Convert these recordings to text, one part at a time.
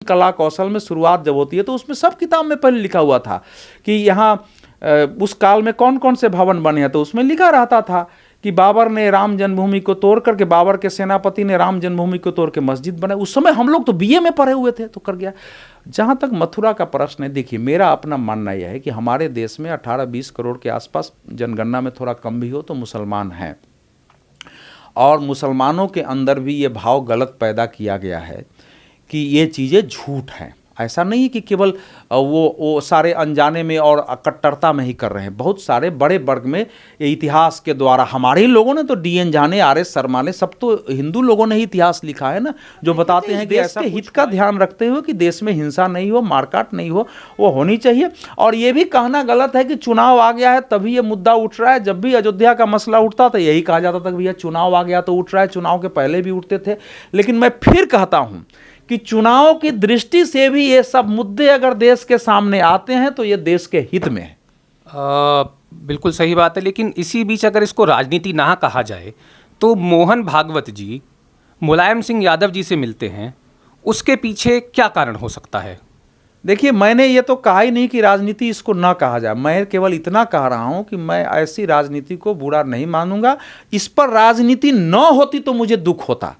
कला कौशल में शुरुआत जब होती है तो उसमें सब किताब में पहले लिखा हुआ था कि यहाँ उस काल में कौन कौन से भवन बने हैं, तो उसमें लिखा रहता था कि बाबर ने राम जन्मभूमि को तोड़ करके, बाबर के सेनापति ने राम जन्मभूमि को तोड़ के मस्जिद बनाई। उस समय हम लोग तो बीए में पढ़े हुए थे, तो कर गया। जहाँ तक मथुरा का प्रश्न है, देखिए मेरा अपना मानना यह है कि हमारे देश में 18-20 करोड़ के आसपास, जनगणना में थोड़ा कम भी हो तो मुसलमान हैं, और मुसलमानों के अंदर भी ये भाव गलत पैदा किया गया है कि ये चीज़ें झूठ हैं। ऐसा नहीं है कि केवल वो सारे अनजाने में और कट्टरता में ही कर रहे हैं। बहुत सारे बड़े वर्ग में इतिहास के द्वारा, हमारे ही लोगों ने तो DN झा ने, RS शर्मा ने, सब तो हिंदू लोगों ने ही इतिहास लिखा है ना, जो बताते हैं कि ऐसा हित का ध्यान रखते हुए कि देश में हिंसा नहीं हो, मारकाट नहीं हो, वो होनी चाहिए। और ये भी कहना गलत है कि चुनाव आ गया है तभी ये मुद्दा उठ रहा है। जब भी अयोध्या का मसला उठता था यही कहा जाता था कि भैया चुनाव आ गया तो उठ रहा है, चुनाव के पहले भी उठते थे। लेकिन मैं फिर कहता हूँ कि चुनाव की दृष्टि से भी ये सब मुद्दे अगर देश के सामने आते हैं तो ये देश के हित में है। बिल्कुल सही बात है, लेकिन इसी बीच अगर इसको राजनीति ना कहा जाए तो मोहन भागवत जी मुलायम सिंह यादव जी से मिलते हैं, उसके पीछे क्या कारण हो सकता है? देखिए, मैंने ये तो कहा ही नहीं कि राजनीति इसको ना कहा जाए, मैं केवल इतना कह रहा हूं कि मैं ऐसी राजनीति को बुरा नहीं मानूंगा। इस पर राजनीति न होती तो मुझे दुख होता।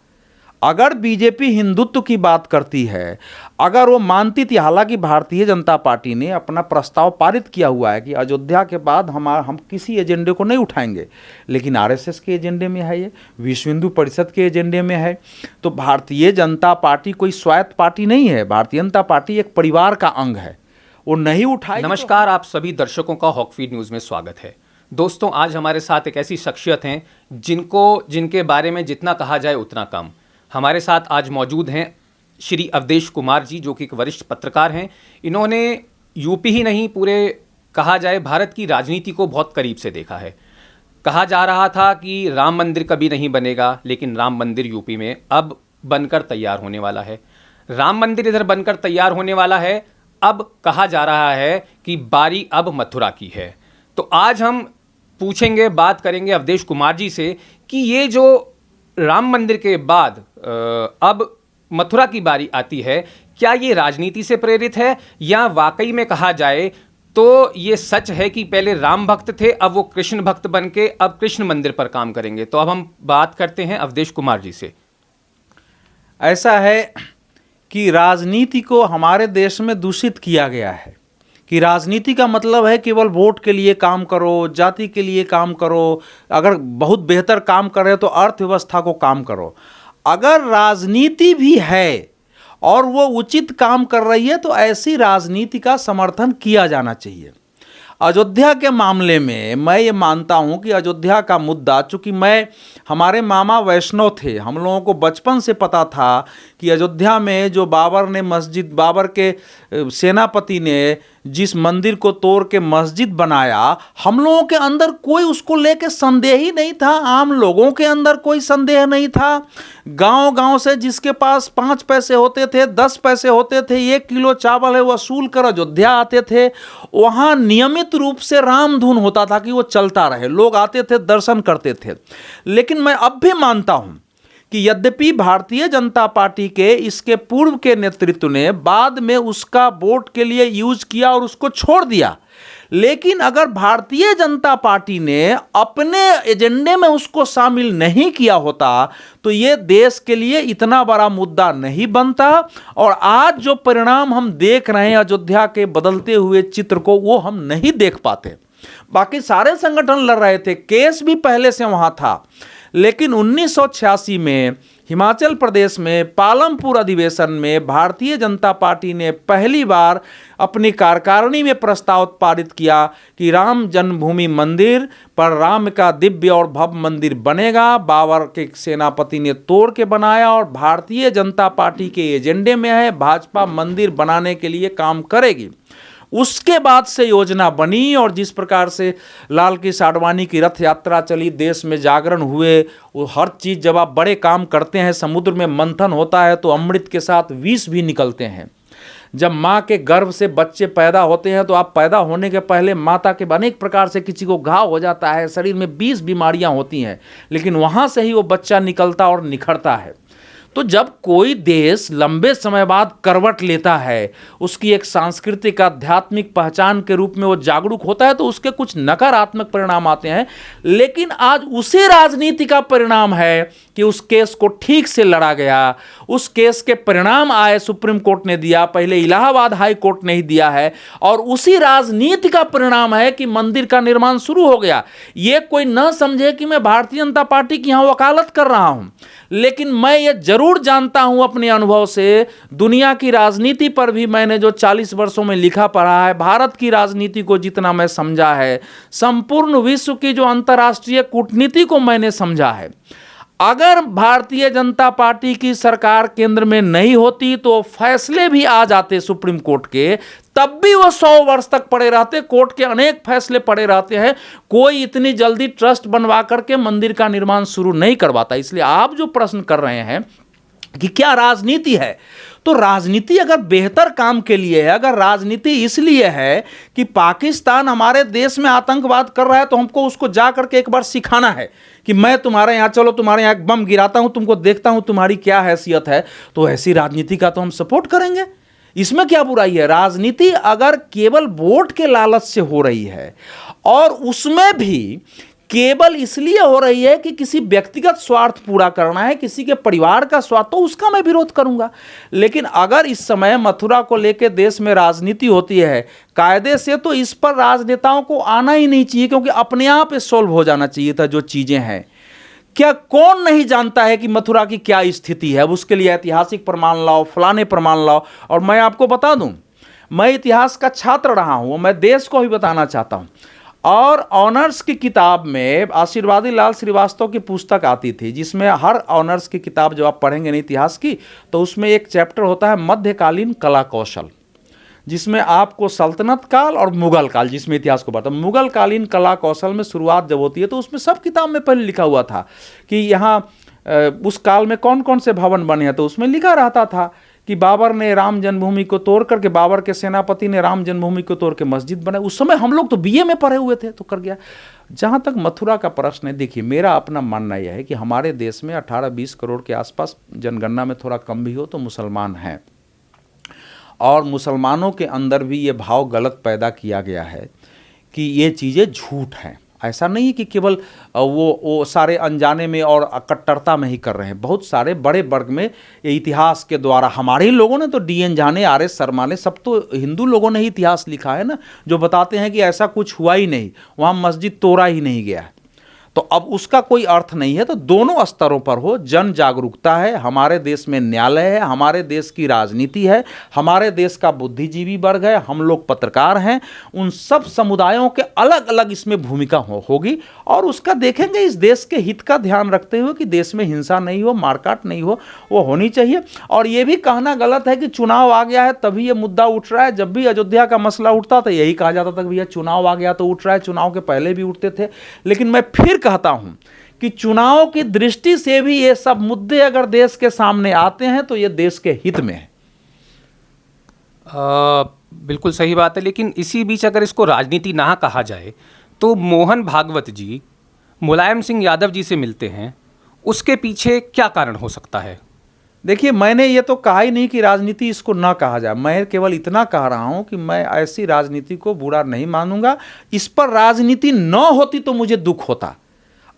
अगर बीजेपी हिंदुत्व की बात करती है, अगर वो मानती थी, हालांकि भारतीय जनता पार्टी ने अपना प्रस्ताव पारित किया हुआ है कि अयोध्या के बाद हम किसी एजेंडे को नहीं उठाएंगे, लेकिन RSS के एजेंडे में है, ये विश्व हिंदू परिषद के एजेंडे में है। तो भारतीय जनता पार्टी कोई स्वायत्त पार्टी नहीं है, भारतीय जनता पार्टी एक परिवार का अंग है, वो नहीं उठाए। नमस्कार, आप सभी दर्शकों का हॉकफीड न्यूज़ में स्वागत है। दोस्तों, आज हमारे साथ एक ऐसी शख्सियत हैं जिनके बारे में जितना कहा जाए उतना कम। हमारे साथ आज मौजूद हैं श्री अवधेश कुमार जी, जो कि एक वरिष्ठ पत्रकार हैं। इन्होंने यूपी ही नहीं, पूरे कहा जाए भारत की राजनीति को बहुत करीब से देखा है। कहा जा रहा था कि राम मंदिर कभी नहीं बनेगा, लेकिन राम मंदिर यूपी में अब बनकर तैयार होने वाला है। राम मंदिर इधर बनकर तैयार होने वाला है, अब कहा जा रहा है कि बारी अब मथुरा की है। तो आज हम पूछेंगे, बात करेंगे अवधेश कुमार जी से कि ये जो राम मंदिर के बाद अब मथुरा की बारी आती है, क्या ये राजनीति से प्रेरित है या वाकई में कहा जाए तो ये सच है कि पहले राम भक्त थे, अब वो कृष्ण भक्त बन के अब कृष्ण मंदिर पर काम करेंगे? तो अब हम बात करते हैं अवधेश कुमार जी से। ऐसा है कि राजनीति को हमारे देश में दूषित किया गया है कि राजनीति का मतलब है केवल वोट के लिए काम करो, जाति के लिए काम करो, अगर बहुत बेहतर काम कर रहे हो तो अर्थव्यवस्था को काम करो। अगर राजनीति भी है और वो उचित काम कर रही है तो ऐसी राजनीति का समर्थन किया जाना चाहिए। अयोध्या के मामले में मैं ये मानता हूँ कि अयोध्या का मुद्दा, चूँकि हमारे मामा वैष्णव थे, हम लोगों को बचपन से पता था कि अयोध्या में जो बाबर के सेनापति ने जिस मंदिर को तोड़ के मस्जिद बनाया, हम लोगों के अंदर कोई उसको लेके संदेह ही नहीं था, आम लोगों के अंदर कोई संदेह नहीं था। गांव-गांव से जिसके पास 5 पैसे होते थे, 10 पैसे होते थे, 1 किलो चावल है वसूल कर अयोध्या आते थे। वहाँ नियमित रूप से राम धुन होता था कि वो चलता रहे, लोग आते थे, दर्शन करते थे। लेकिन मैं अब भी मानता हूँ कि यद्यपि भारतीय जनता पार्टी के इसके पूर्व के नेतृत्व ने बाद में उसका वोट के लिए यूज किया और उसको छोड़ दिया, लेकिन अगर भारतीय जनता पार्टी ने अपने एजेंडे में उसको शामिल नहीं किया होता तो ये देश के लिए इतना बड़ा मुद्दा नहीं बनता। और आज जो परिणाम हम देख रहे हैं अयोध्या के बदलते हुए चित्र को, वो हम नहीं देख पाते। बाकी सारे संगठन लड़ रहे थे, केस भी पहले से वहां था, लेकिन 1986 में हिमाचल प्रदेश में पालमपुर अधिवेशन में भारतीय जनता पार्टी ने पहली बार अपनी कार्यकारिणी में प्रस्ताव पारित किया कि राम जन्मभूमि मंदिर पर राम का दिव्य और भव्य मंदिर बनेगा। बाबर के सेनापति ने तोड़ के बनाया और भारतीय जनता पार्टी के एजेंडे में है, भाजपा मंदिर बनाने के लिए काम करेगी। उसके बाद से योजना बनी और जिस प्रकार से लाल कृष्ण आडवाणी की रथ यात्रा चली, देश में जागरण हुए, वो हर चीज़ जब आप बड़े काम करते हैं, समुद्र में मंथन होता है तो अमृत के साथ विष भी निकलते हैं। जब माँ के गर्भ से बच्चे पैदा होते हैं तो आप पैदा होने के पहले माता के अनेक प्रकार से किसी को घाव हो जाता है, शरीर में 20 बीमारियाँ होती हैं, लेकिन वहाँ से ही वो बच्चा निकलता और निखरता है। तो जब कोई देश लंबे समय बाद करवट लेता है, उसकी एक सांस्कृतिक आध्यात्मिक पहचान के रूप में वो जागरूक होता है, तो उसके कुछ नकारात्मक परिणाम आते हैं। लेकिन आज उसी राजनीति का परिणाम है कि उस केस को ठीक से लड़ा गया, उस केस के परिणाम आए, सुप्रीम कोर्ट ने दिया, पहले इलाहाबाद हाई कोर्ट ने ही दिया है, और उसी राजनीति का परिणाम है कि मंदिर का निर्माण शुरू हो गया। ये कोई न समझे कि मैं भारतीय जनता पार्टी की यहां वकालत कर रहा हूं, लेकिन मैं ये जरूर जानता हूं अपने अनुभव से, दुनिया की राजनीति पर भी मैंने जो 40 वर्षों में लिखा पढ़ा है, भारत की राजनीति को जितना मैं समझा है, संपूर्ण विश्व की जो अंतर्राष्ट्रीय कूटनीति को मैंने समझा है, अगर भारतीय जनता पार्टी की सरकार केंद्र में नहीं होती तो फैसले भी आ जाते सुप्रीम कोर्ट के, तब भी वो 100 वर्ष तक पड़े रहते। कोर्ट के अनेक फैसले पड़े रहते हैं, कोई इतनी जल्दी ट्रस्ट बनवा करके मंदिर का निर्माण शुरू नहीं करवाता। इसलिए आप जो प्रश्न कर रहे हैं कि क्या राजनीति है, तो राजनीति अगर बेहतर काम के लिए है, अगर राजनीति इसलिए है कि पाकिस्तान हमारे देश में आतंकवाद कर रहा है, तो हमको उसको जा करके एक बार सिखाना है कि मैं तुम्हारे यहाँ, चलो तुम्हारे यहाँ एक बम गिराता हूं, तुमको देखता हूं तुम्हारी क्या हैसियत है, तो ऐसी राजनीति का तो हम सपोर्ट करेंगे। इसमें क्या बुराई है? राजनीति अगर केवल वोट के लालच से हो रही है, और उसमें भी केवल इसलिए हो रही है कि किसी व्यक्तिगत स्वार्थ पूरा करना है, किसी के परिवार का स्वार्थ, तो उसका मैं विरोध करूंगा। लेकिन अगर इस समय मथुरा को लेकर देश में राजनीति होती है कायदे से, तो इस पर राजनेताओं को आना ही नहीं चाहिए, क्योंकि अपने आप सॉल्व हो जाना चाहिए था जो चीजें हैं। क्या कौन नहीं जानता है कि मथुरा की क्या स्थिति है? अब उसके लिए ऐतिहासिक प्रमाण लाओ, फलाने प्रमाण लाओ। और मैं आपको बता दूं, मैं इतिहास का छात्र रहा हूं, मैं देश को भी बताना चाहता हूं। और ऑनर्स की किताब में आशीर्वादी लाल श्रीवास्तव की पुस्तक आती थी, जिसमें हर ऑनर्स की किताब जो आप पढ़ेंगे ना इतिहास की, तो उसमें एक चैप्टर होता है मध्यकालीन कला कौशल, जिसमें आपको सल्तनत काल और मुगल काल, जिसमें इतिहास को पढ़ता, मुगल कालीन कला कौशल में शुरुआत जब होती है, तो उसमें सब किताब में पहले लिखा हुआ था कि यहाँ उस काल में कौन कौन से भवन बने हैं। तो उसमें लिखा रहता था कि बाबर ने राम जन्मभूमि को तोड़ करके, बाबर के सेनापति ने राम जन्मभूमि को तोड़ के मस्जिद बनाई। उस समय हम लोग तो बीए में पढ़े हुए थे, तो कर गया। जहाँ तक मथुरा का प्रश्न है, देखिए मेरा अपना मानना यह है कि हमारे देश में 18-20 करोड़ के आसपास, जनगणना में थोड़ा कम भी हो, तो मुसलमान हैं, और मुसलमानों के अंदर भी ये भाव गलत पैदा किया गया है कि ये चीज़ें झूठ हैं। ऐसा नहीं है कि केवल वो सारे अनजाने में और कट्टरता में ही कर रहे हैं। बहुत सारे बड़े वर्ग में ये इतिहास के द्वारा, हमारे ही लोगों ने तो DN झा ने, RS शर्मा ने, सब तो हिंदू लोगों ने ही इतिहास लिखा है ना, जो बताते हैं कि ऐसा कुछ हुआ ही नहीं, वहाँ मस्जिद तोड़ा ही नहीं गया। तो अब उसका कोई अर्थ नहीं है। तो दोनों स्तरों पर हो, जन जागरूकता है, हमारे देश में न्यायालय है, हमारे देश की राजनीति है, हमारे देश का बुद्धिजीवी वर्ग है, हम लोग पत्रकार हैं, उन सब समुदायों के अलग अलग इसमें भूमिका होगी, और उसका देखेंगे इस देश के हित का ध्यान रखते हुए कि देश में हिंसा नहीं हो, मारकाट नहीं हो, वो होनी चाहिए। और ये भी कहना गलत है कि चुनाव आ गया है तभी ये मुद्दा उठ रहा है। जब भी अयोध्या का मसला उठता था यही कहा जाता था कि भैया चुनाव आ गया तो उठ रहा है, चुनाव के पहले भी उठते थे। लेकिन मैं फिर कहता हूं कि चुनाव की दृष्टि से भी ये सब मुद्दे अगर देश के सामने आते हैं तो ये देश के हित में है। बिल्कुल सही बात है। लेकिन इसी बीच अगर इसको राजनीति ना कहा जाए, तो मोहन भागवत जी मुलायम सिंह यादव जी से मिलते हैं, उसके पीछे क्या कारण हो सकता है? देखिए, मैंने ये तो कहा ही नहीं कि राजनीति इसको ना कहा जाए, मैं केवल इतना कह रहा हूं कि मैं ऐसी राजनीति को बुरा नहीं मानूंगा। इस पर राजनीति न होती तो मुझे दुख होता।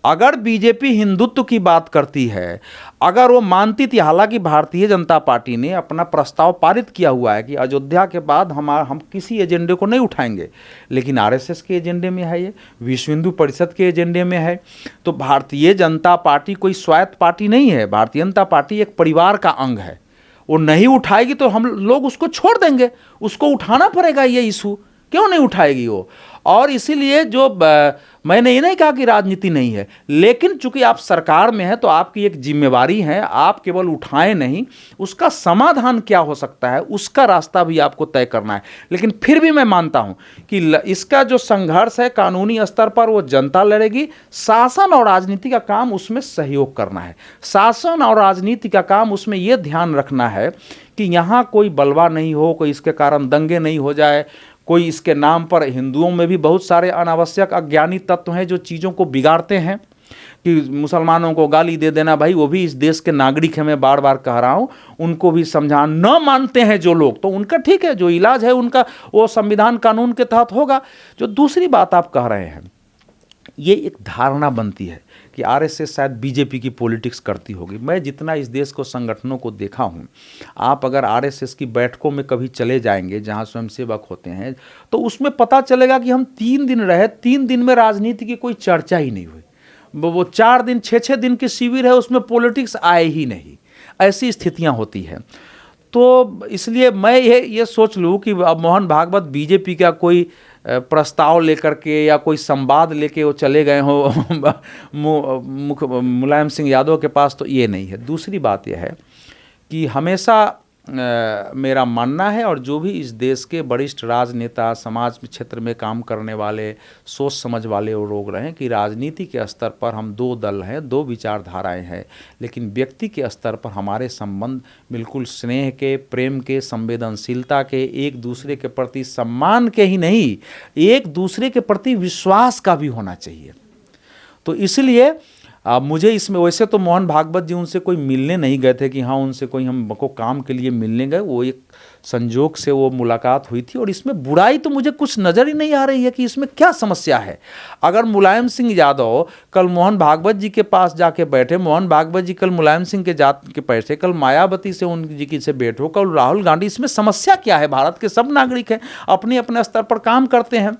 अगर बीजेपी हिंदुत्व की बात करती है, अगर वो मानती थी, हालांकि भारतीय जनता पार्टी ने अपना प्रस्ताव पारित किया हुआ है कि अयोध्या के बाद हम किसी एजेंडे को नहीं उठाएंगे, लेकिन आरएसएस के एजेंडे में है, ये विश्व हिंदू परिषद के एजेंडे में है। तो भारतीय जनता पार्टी कोई स्वायत्त पार्टी नहीं है, भारतीय जनता पार्टी एक परिवार का अंग है। वो नहीं उठाएगी तो हम लोग उसको छोड़ देंगे, उसको उठाना पड़ेगा। ये इशू क्यों नहीं उठाएगी वो? और इसीलिए जो मैंने ये नहीं कहा कि राजनीति नहीं है, लेकिन चूंकि आप सरकार में हैं तो आपकी एक जिम्मेवारी है, आप केवल उठाएं नहीं, उसका समाधान क्या हो सकता है उसका रास्ता भी आपको तय करना है। लेकिन फिर भी मैं मानता हूं कि इसका जो संघर्ष है कानूनी स्तर पर वो जनता लड़ेगी, शासन और राजनीति का काम उसमें सहयोग करना है। शासन और राजनीति का काम उसमें यह ध्यान रखना है कि यहाँ कोई बलवा नहीं हो, कोई इसके कारण दंगे नहीं हो जाए, कोई इसके नाम पर, हिंदुओं में भी बहुत सारे अनावश्यक अज्ञानी तत्व हैं जो चीज़ों को बिगाड़ते हैं। कि मुसलमानों को गाली दे देना, भाई वो भी इस देश के नागरिक हैं, मैं बार बार कह रहा हूँ, उनको भी समझा। न मानते हैं जो लोग तो उनका ठीक है, जो इलाज है उनका वो संविधान कानून के तहत होगा। जो दूसरी बात आप कह रहे हैं, ये एक धारणा बनती है कि आरएसएस शायद बीजेपी की पॉलिटिक्स करती होगी। मैं जितना इस देश को संगठनों को देखा हूँ, आप अगर आरएसएस की बैठकों में कभी चले जाएंगे जहाँ स्वयंसेवक होते हैं, तो उसमें पता चलेगा कि हम 3 दिन रहे, 3 दिन में राजनीति की कोई चर्चा ही नहीं हुई। वो 4 दिन 6 दिन की शिविर है, उसमें पॉलिटिक्स आए ही नहीं, ऐसी स्थितियाँ होती हैं। तो इसलिए मैं ये सोच लूँ कि अब मोहन भागवत बीजेपी का कोई प्रस्ताव लेकर के या कोई संवाद लेके वो चले गए हो मुलायम सिंह यादव के पास, तो ये नहीं है। दूसरी बात यह है कि हमेशा मेरा मानना है, और जो भी इस देश के वरिष्ठ राजनेता, समाज क्षेत्र में काम करने वाले, सोच समझ वाले वो लोग रहे, कि राजनीति के स्तर पर हम 2 दल हैं, 2 विचारधाराएं हैं, लेकिन व्यक्ति के स्तर पर हमारे संबंध बिल्कुल स्नेह के, प्रेम के, संवेदनशीलता के, एक दूसरे के प्रति सम्मान के ही नहीं, एक दूसरे के प्रति विश्वास का भी होना चाहिए। तो इसलिए मुझे इसमें, वैसे तो मोहन भागवत जी उनसे कोई मिलने नहीं गए थे कि हाँ उनसे कोई हमको काम के लिए मिलने गए, वो एक संजोग से वो मुलाकात हुई थी। और इसमें बुराई तो मुझे कुछ नज़र ही नहीं आ रही है कि इसमें क्या समस्या है। अगर मुलायम सिंह यादव कल मोहन भागवत जी के पास जाके बैठे, मोहन भागवत जी कल मुलायम सिंह के जात के पैसे, कल मायावती से उनकी जी से भेंट हो, कल राहुल गांधी, इसमें समस्या क्या है? भारत के सब नागरिक हैं, अपने अपने स्तर पर काम करते हैं।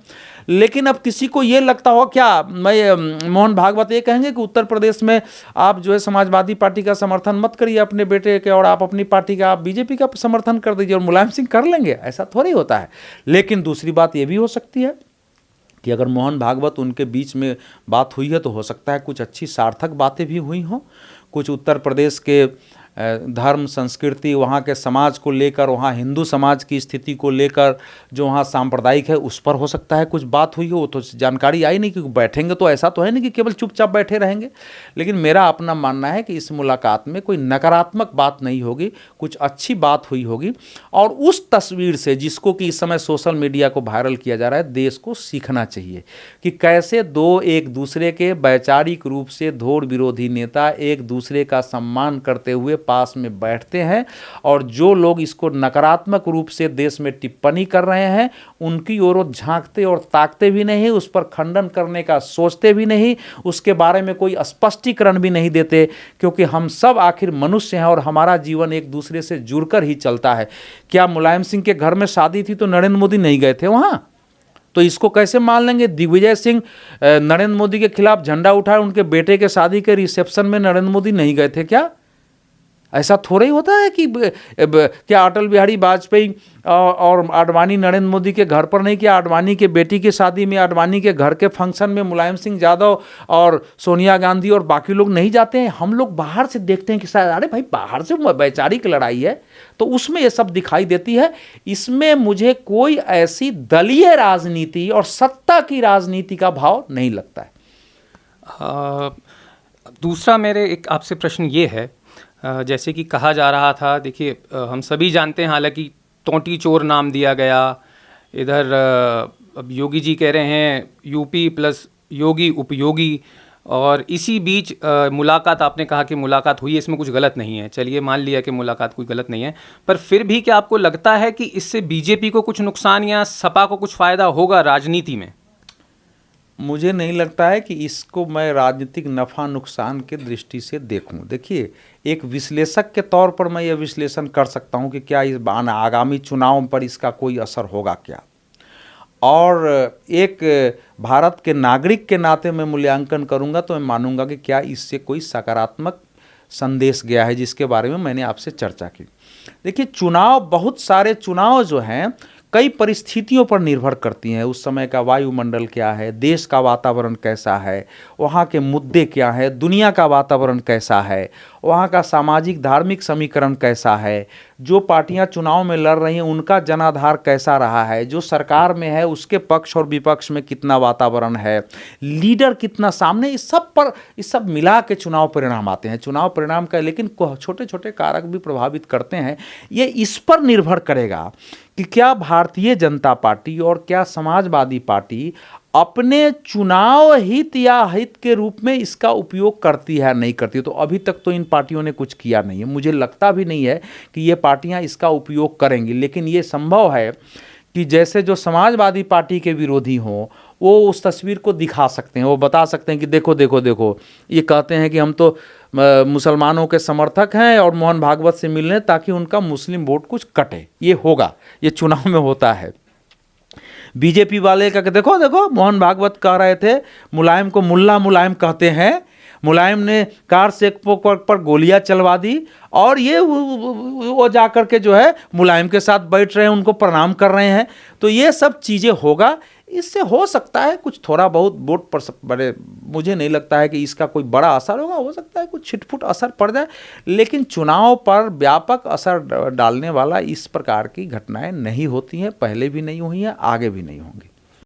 लेकिन अब किसी को ये लगता हो क्या, मैं मोहन भागवत ये कहेंगे कि उत्तर प्रदेश में आप जो है समाजवादी पार्टी का समर्थन मत करिए अपने बेटे के, और आप अपनी पार्टी का, आप बीजेपी का समर्थन कर दीजिए और मुलायम सिंह कर लेंगे? ऐसा थोड़ी होता है। लेकिन दूसरी बात ये भी हो सकती है कि अगर मोहन भागवत उनके बीच में बात हुई है, तो हो सकता है कुछ अच्छी सार्थक बातें भी हुई हों, कुछ उत्तर प्रदेश के धर्म, संस्कृति, वहाँ के समाज को लेकर, वहाँ हिंदू समाज की स्थिति को लेकर, जो वहाँ सांप्रदायिक है, उस पर हो सकता है कुछ बात हुई हो। वो तो जानकारी आई नहीं, क्योंकि बैठेंगे तो ऐसा तो है नहीं कि केवल चुपचाप बैठे रहेंगे। लेकिन मेरा अपना मानना है कि इस मुलाकात में कोई नकारात्मक बात नहीं होगी, कुछ अच्छी बात हुई होगी। और उस तस्वीर से, जिसको कि इस समय सोशल मीडिया को वायरल किया जा रहा है, देश को सीखना चाहिए कि कैसे 2 एक दूसरे के वैचारिक रूप से धोर विरोधी नेता एक दूसरे का सम्मान करते हुए पास में बैठते हैं, और जो लोग इसको नकारात्मक रूप से देश में टिप्पणी कर रहे हैं, उनकी ओर झांकते और ताकते भी नहीं, उस पर खंडन करने का सोचते भी नहीं, उसके बारे में कोई स्पष्टीकरण भी नहीं देते, क्योंकि हम सब आखिर मनुष्य हैं और हमारा जीवन एक दूसरे से जुड़कर ही चलता है। क्या मुलायम सिंह के घर में शादी थी तो नरेंद्र मोदी नहीं गए थे वहां? तो इसको कैसे मान लेंगे? दिग्विजय सिंह नरेंद्र मोदी के खिलाफ झंडा उठाए, उनके बेटे के शादी के रिसेप्शन में नरेंद्र मोदी नहीं गए थे क्या? ऐसा थोड़ा ही होता है कि क्या अटल बिहारी वाजपेयी और आडवाणी नरेंद्र मोदी के घर पर नहीं किया? आडवाणी के बेटी की शादी में, आडवाणी के घर के फंक्शन में मुलायम सिंह यादव और सोनिया गांधी और बाकी लोग नहीं जाते हैं? हम लोग बाहर से देखते हैं कि शायद अरे भाई बाहर से वैचारिक लड़ाई है, तो उसमें ये सब दिखाई देती है। इसमें मुझे कोई ऐसी दलीय राजनीति और सत्ता की राजनीति का भाव नहीं लगता है। दूसरा मेरे एक आपसे प्रश्न ये है, जैसे कि कहा जा रहा था, देखिए हम सभी जानते हैं, हालांकि तोंटी चोर नाम दिया गया, इधर अब योगी जी कह रहे हैं यूपी प्लस योगी उपयोगी, और इसी बीच मुलाकात, आपने कहा कि मुलाकात हुई, इसमें कुछ गलत नहीं है, चलिए मान लिया कि मुलाकात कोई गलत नहीं है, पर फिर भी क्या आपको लगता है कि इससे बीजेपी को कुछ नुकसान या सपा को कुछ फ़ायदा होगा राजनीति में? मुझे नहीं लगता है कि इसको मैं राजनीतिक नफ़ा नुकसान के दृष्टि से देखूं। देखिए, एक विश्लेषक के तौर पर मैं यह विश्लेषण कर सकता हूं कि क्या इस आगामी चुनाव पर इसका कोई असर होगा क्या, और एक भारत के नागरिक के नाते मैं मूल्यांकन करूंगा तो मैं मानूंगा कि क्या इससे कोई सकारात्मक संदेश गया है, जिसके बारे में मैंने आपसे चर्चा की। देखिए, चुनाव, बहुत सारे चुनाव जो हैं कई परिस्थितियों पर निर्भर करती हैं। उस समय का वायुमंडल क्या है, देश का वातावरण कैसा है, वहाँ के मुद्दे क्या है, दुनिया का वातावरण कैसा है, वहाँ का सामाजिक धार्मिक समीकरण कैसा है, जो पार्टियां चुनाव में लड़ रही हैं उनका जनाधार कैसा रहा है, जो सरकार में है उसके पक्ष और विपक्ष में कितना वातावरण है, लीडर कितना सामने, इस सब मिला के चुनाव परिणाम आते हैं। चुनाव परिणाम का लेकिन छोटे छोटे कारक भी प्रभावित करते हैं। ये इस पर निर्भर करेगा कि क्या भारतीय जनता पार्टी और क्या समाजवादी पार्टी अपने चुनाव हित या हित के रूप में इसका उपयोग करती है नहीं करती। तो अभी तक तो इन पार्टियों ने कुछ किया नहीं है, मुझे लगता भी नहीं है कि ये पार्टियां इसका उपयोग करेंगी। लेकिन ये संभव है कि जैसे जो समाजवादी पार्टी के विरोधी हों वो उस तस्वीर को दिखा सकते हैं, वो बता सकते हैं कि देखो देखो देखो, ये कहते हैं कि हम तो मुसलमानों के समर्थक हैं और मोहन भागवत से मिलने, ताकि उनका मुस्लिम वोट कुछ कटे। ये होगा, ये चुनाव में होता है। बीजेपी वाले का देखो देखो, मोहन भागवत कह रहे थे मुलायम को मुल्ला मुलायम कहते हैं, मुलायम ने कार से पर गोलियां चलवा दी और ये वो जा कर के जो है मुलायम के साथ बैठ रहे हैं, उनको प्रणाम कर रहे हैं। तो ये सब चीज़ें होगा, इससे हो सकता है कुछ थोड़ा बहुत वोट पर बड़े, मुझे नहीं लगता है कि इसका कोई बड़ा असर होगा, हो सकता है कुछ छिटपुट असर पड़ जाए, लेकिन चुनाव पर व्यापक असर डालने वाला इस प्रकार की घटनाएं नहीं होती हैं, पहले भी नहीं हुई हैं, आगे भी नहीं होंगी।